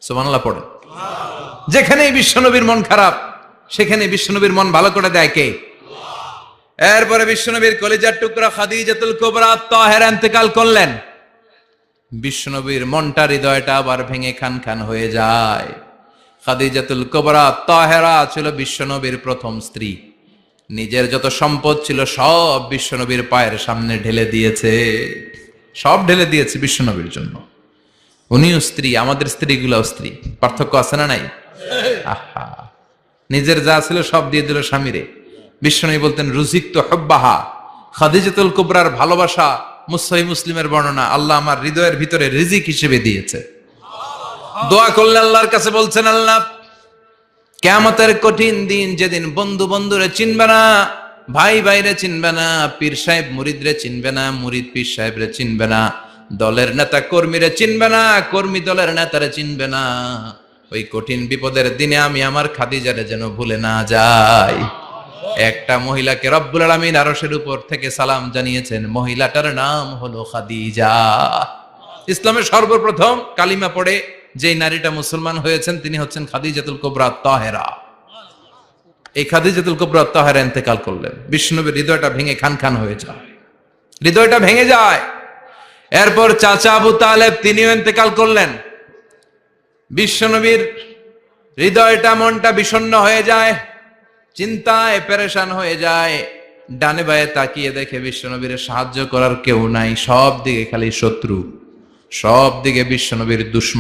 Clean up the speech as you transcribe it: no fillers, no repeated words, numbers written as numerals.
সুবহানাল্লাহ পড়ে। যেখানেই বিশ্বনবীর মন খারাপ সেখানে বিশ্বনবীর মন ভালো করে দেয় কে? এরপরে বিশ্বনবীর কলিজার টুকরা খাদিজাতুল কুবরা তাহেরা ইন্তেকাল করলেন। বিশ্বনবীর মনটা, হৃদয়টা আবার ভেঙে খান খান হয়ে যায়। খাদিজাতুল কুবরা তাহেরা ছিল বিশ্বনবীর প্রথম স্ত্রী। নিজের যত সম্পদ ছিল সব বিশ্বনবীর পায়ের সামনে ঢেলে দিয়েছে, সব ঢেলে দিয়েছে বিশ্বনবীর জন্য। উনিও স্ত্রী, আমাদের স্ত্রীগুলাও স্ত্রী, পার্থক্য আছে না নাই? আহা, নিজের যা ছিল সব দিয়ে দিল স্বামীরে। বিশ্বনবী বলতেন রুজিকতু হুব্বাহা, খাদিজাতুল কুবরার ভালোবাসা সহিহ মুসলিমের বর্ণনা, আল্লাহ আমার হৃদয়ের ভিতরে রিজিক হিসেবে দিয়েছে। দোয়া করলে আল্লাহর কাছে বলছেন, আল্লাহ কিয়ামতের কঠিন দিন, যেদিন বন্ধু বন্ধুরে চিনবে না, ভাই ভাইরে চিনবে না, পীর সাহেব মুরিদরে চিনবে না, মুরিদ পীর সাহেবরে চিনবে না, দলের নেতা কর্মীরে চিনবে না, কর্মী দলের নেতারে চিনবে না, ওই কঠিন বিপদের দিনে আমি আমার খাদিজারে যেন ভুলে না যাই। একটা মহিলাকে রব্বুল আলামিন আরশের উপর থেকে সালাম জানিয়েছেন, মহিলাটার নাম হলো খাদিজা। ইসলামের সর্বপ্রথম কালিমা পড়ে যে নারীটা মুসলমান হয়েছেন তিনি হচ্ছেন খাদিজাতুল কুবরা তাহেরা। এই খাদিজাতুল কুবরা তাহেরা ইন্তেকাল করলেন। বিশ্বনবীর হৃদয়টা ভেঙে খান খান হয়ে যায়, হৃদয়টা ভেঙে যায়। এরপর চাচা আবু তালেব তিনিও ইন্তেকাল করলেন। বিশ্বনবীর হৃদয়টা, মনটা বিষণ্ণ হয়ে যায়, চিন্তায় পেরেশান হয়ে যায়। ডানে বায়ে তাকিয়ে দেখে বিশ্বনবীর সাহায্য করার কেউ নাই, সব দিকে খালি শত্রু, সব দিকে বিশ্বনবীর দুশ্মন।